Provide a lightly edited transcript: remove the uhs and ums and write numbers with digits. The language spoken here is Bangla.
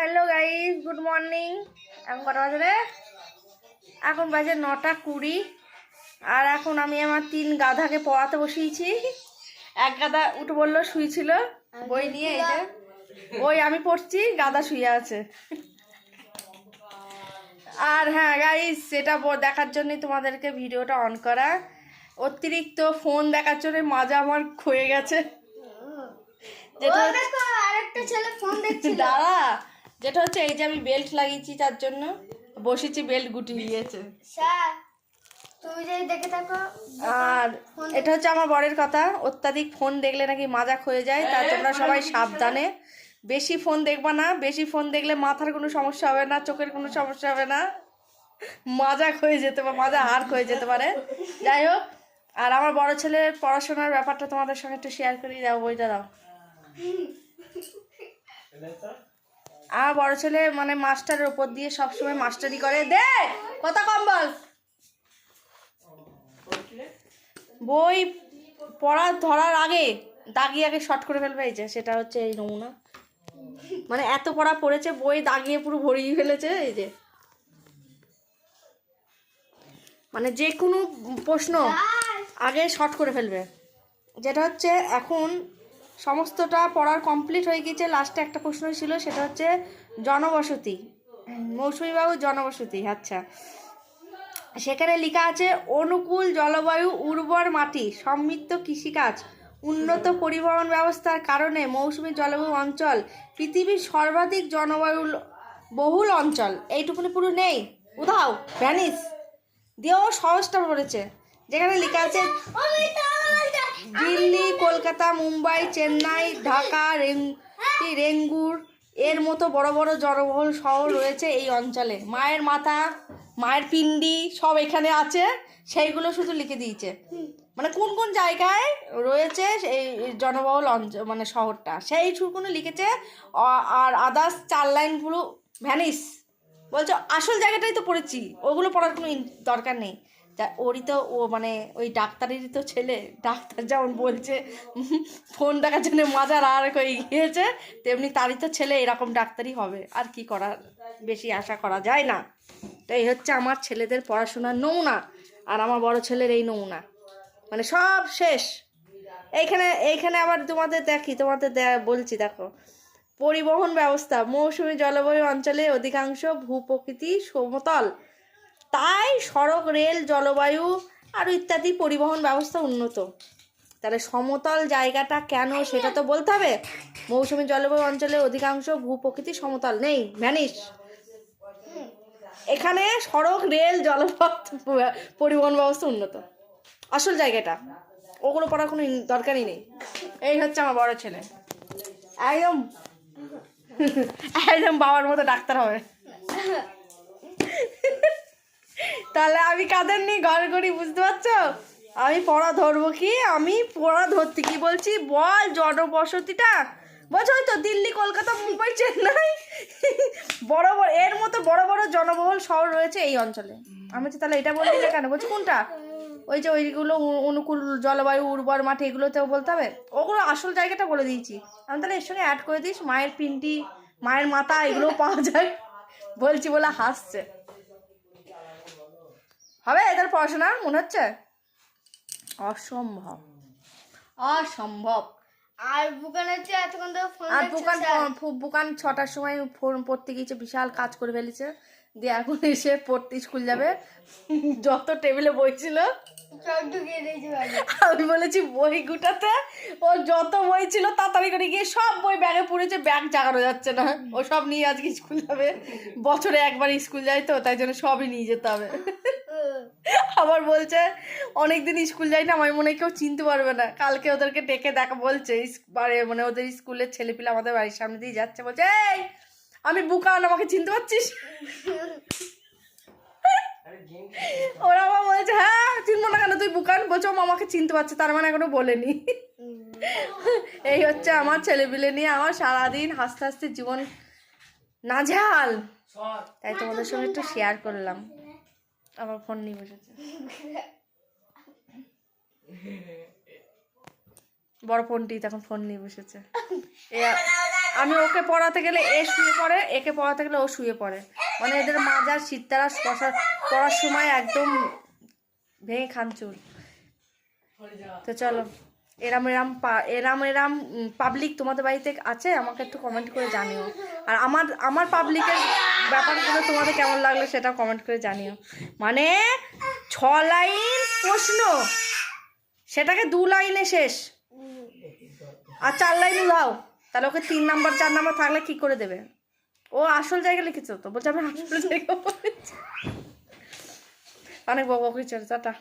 Hello guys, good morning. এখন কটা বাজে রে? এখন বাজে 9:20। আর এখন আমি আমার 3 গাধাকে পড়াতে বসিয়েছি। এক গাধা উঠে বললো, শুয়েছিল বই নিয়ে। এই যে বই আমি পড়ছি, গাধা শুয়ে আছে। আর হ্যাঁ গাইস, সেটা দেখার জন্যই তোমাদেরকে ভিডিওটা অন করা। অতিরিক্ত ফোন দেখার জন্য মাজা আমার ক্ষয়ে গেছে। যেটা হচ্ছে এই যে আমি বেল্ট লাগিয়েছি, তার জন্য বসেছি, বেল্ট গুটিয়ে গিয়েছে। আর এটা হচ্ছে আমার বরের কথা, অত্যাধিক ফোন দেখলে নাকি মাজা ক্ষয়ে যায়। তার জন্য সবাই সাবধানে, বেশি ফোন দেখবা না। বেশি ফোন দেখলে মাথার কোনো সমস্যা হবে না, চোখের কোনো সমস্যা হবে না, মাজা ক্ষয়ে যেতে পারে, মাজা হাড় ক্ষয়ে যেতে পারে। যাই হোক, আর আমার বড় ছেলের পড়াশোনার ব্যাপারটা তোমাদের সঙ্গে একটু শেয়ার করি। দাও বইটা দাও। আমার বড় ছেলে মানে মাস্টারের ওপর দিয়ে সবসময় মাস্টারি করে। দে কথা কম বল। বই পড়া ধরার আগে দাগিয়ে আগে শর্ট করে ফেলবে। এই যে সেটা হচ্ছে এই নমুনা, মানে এত পড়া পড়েছে, বই দাগিয়ে পুরো ভরিয়ে ফেলেছে। এই যে মানে যে কোনো প্রশ্ন আগে শর্ট করে ফেলবে। যেটা হচ্ছে এখন সমস্তটা পড়ার কমপ্লিট হয়ে গিয়েছে। লাস্টে একটা প্রশ্ন ছিল, সেটা হচ্ছে জনবসতি, মৌসুমীবাবুর জনবসতি। আচ্ছা, সেখানে লেখা আছে অনুকূল জলবায়ু, উর্বর মাটি, সমৃদ্ধ কৃষিকাজ, উন্নত পরিবহন ব্যবস্থার কারণে মৌসুমী জলবায়ু অঞ্চল পৃথিবীর সর্বাধিক জনবায়ু বহুল অঞ্চল। এইটুকুনি পুরো নেই, উধাও, ভ্যানিস দিয়েও সহজটা পড়েছে। যেখানে লেখা আছে দিল্লি, কলকাতা, মুম্বাই, চেন্নাই, ঢাকা, রেঙ্গুর এর মতো বড় বড় জনবহুল শহর রয়েছে এই অঞ্চলে। মায়ের মাথা, মায়ের পিণ্ডি সব এখানে আছে, সেইগুলো শুধু লিখে দিয়েছে। মানে কোন কোন জায়গায় রয়েছে এই জনবহুল অঞ্চল, মানে শহরটা, সেইটুকুনি লিখেছে। আর আদার্স 4 লাইন পুরো ভ্যানিস। বলছো আসল জায়গাটাই তো পড়েছি, ওগুলো পড়ার কোনো দরকার নেই। ওরই তো ও মানে ওই ডাক্তারেরই তো ছেলে, ডাক্তার যেমন বলছে ফোন দেখার জন্য মাজার আর হয়ে গিয়েছে, তেমনি তারই তো ছেলে এরকম ডাক্তারই হবে। আর কি করার, বেশি আশা করা যায় না। তো এই হচ্ছে আমার ছেলেদের পড়াশোনার নমুনা, আর আমার বড় ছেলের এই নমুনা, মানে সব শেষ। এইখানে আবার তোমাদের বলছি, দেখো পরিবহন ব্যবস্থা। মৌসুমী জলবায়ু অঞ্চলে অধিকাংশ ভূপ্রকৃতি সমতল, তাই সড়ক, রেল, জলবায়ু আর ইত্যাদি পরিবহন ব্যবস্থা উন্নত। তাহলে সমতল জায়গাটা কেন সেটা তো বলতে হবে। মৌসুমী জলবায়ু অঞ্চলে অধিকাংশ ভূপ্রকৃতি সমতল নেই, ভ্যানিশ। এখানে সড়ক, রেল, জলপথ, পরিবহন ব্যবস্থা উন্নত। আসল জায়গাটা ওগুলো পড়ার কোনো দরকারই নেই। এই হচ্ছে আমার বড় ছেলে, একদম একদম বাবার মতো ডাক্তার হবে। তাহলে আমি কাদের নিয়ে ঘর করি, বুঝতে পারছো? আমি পড়া ধরবো কি? আমি পড়া ধরতে কি বলছি বল? জনবসতিটা বলছো, হয়তো দিল্লি, কলকাতা, মুম্বাই, চেন্নাই বড় বড় এর মতো বড় বড় জনবহুল শহর রয়েছে এই অঞ্চলে। আমি বলছি তাহলে এটা বললি না কেন? বলছি কোনটা? ওই যে ওইগুলো অনুকূল জলবায়ু, উর্বর মাঠে, এগুলোতেও বলতে হবে। ওগুলো আসল জায়গাটা বলে দিয়েছি আমি। তাহলে এর সঙ্গে অ্যাড করে দিস মায়ের পিন্ডি, মায়ের মাথা, এগুলোও পাওয়া যায় বলছি বলে হাসছে। হবে এদের পড়াশোনা মনে হচ্ছে অসম্ভব, অসম্ভব। আর বুকান হচ্ছে এতক্ষণ তো ফোন আর বুকান 6টার সময় ফোন পড়তে গিয়েছে, বিশাল কাজ করে ফেলেছে, দিয়ে এখন এসে পড়তে স্কুল যাবে। যত টেবিলে বই ছিল আমি বলেছি বই গুটাতে, ও যত বই ছিল তাড়াতাড়ি করে গিয়ে সব বই ব্যাগে পড়েছে, ব্যাগ জাগানো যাচ্ছে না। ও সব নিয়ে আজকে স্কুল যাবে। বছরে একবার স্কুল যায় তো, তাই জন্য সবই নিয়ে যেতে হবে। আবার বলছে অনেকদিন স্কুল যাই না, আমার মনে হয় কেউ চিনতে পারবে না। কালকে ওদেরকে ডেকে দেখা বলছে, মানে ওদের স্কুলের ছেলেপিলে আমাদের বাড়ির সামনে দিয়ে যাচ্ছে, বলছে এই আমি বুকান, আমাকে চিনতে পারছিস? ওরা আবার বলছে হ্যাঁ চিনবো না কেন, তুই বুকান। বলছো আমাকে চিনতে পারছে, তার মানে এখনো বলেনি। এই হচ্ছে আমার ছেলেপিলে নিয়ে আমার সারাদিন হাসতে হাসতে জীবন নাজেহাল। তাই তোমাদের সঙ্গে একটু শেয়ার করলাম। আমার ফোন নিয়ে বসেছে, বড় ফোনটি তখন ফোন নিয়ে বসেছে। আমি ওকে পড়াতে গেলে এ শুয়ে পড়ে, একে পড়াতে গেলে ও শুয়ে পড়ে, মানে এদের মাজার শীততারা পড়ার সময় একদম ভেঙে খানচুর। তো চলো, এরাম পাবলিক তোমাদের বাড়িতে আছে আমাকে একটু কমেন্ট করে জানিও। আর আমার পাবলিকের ব্যাপারগুলো তোমাদের কেমন লাগলো সেটা কমেন্ট করে জানিও। মানে 6 লাইন প্রশ্ন, সেটাকে 2 লাইনে শেষ, আর 4 লাইনে দাও, তাহলে ওকে 3 নাম্বার 4 নাম্বার থাকলে কি করে দেবে? ও আসল জায়গা লিখেছো তো, বলছে আমি আসল জায়গা বলেছি। অনেক বকবকি চলে, টাটা।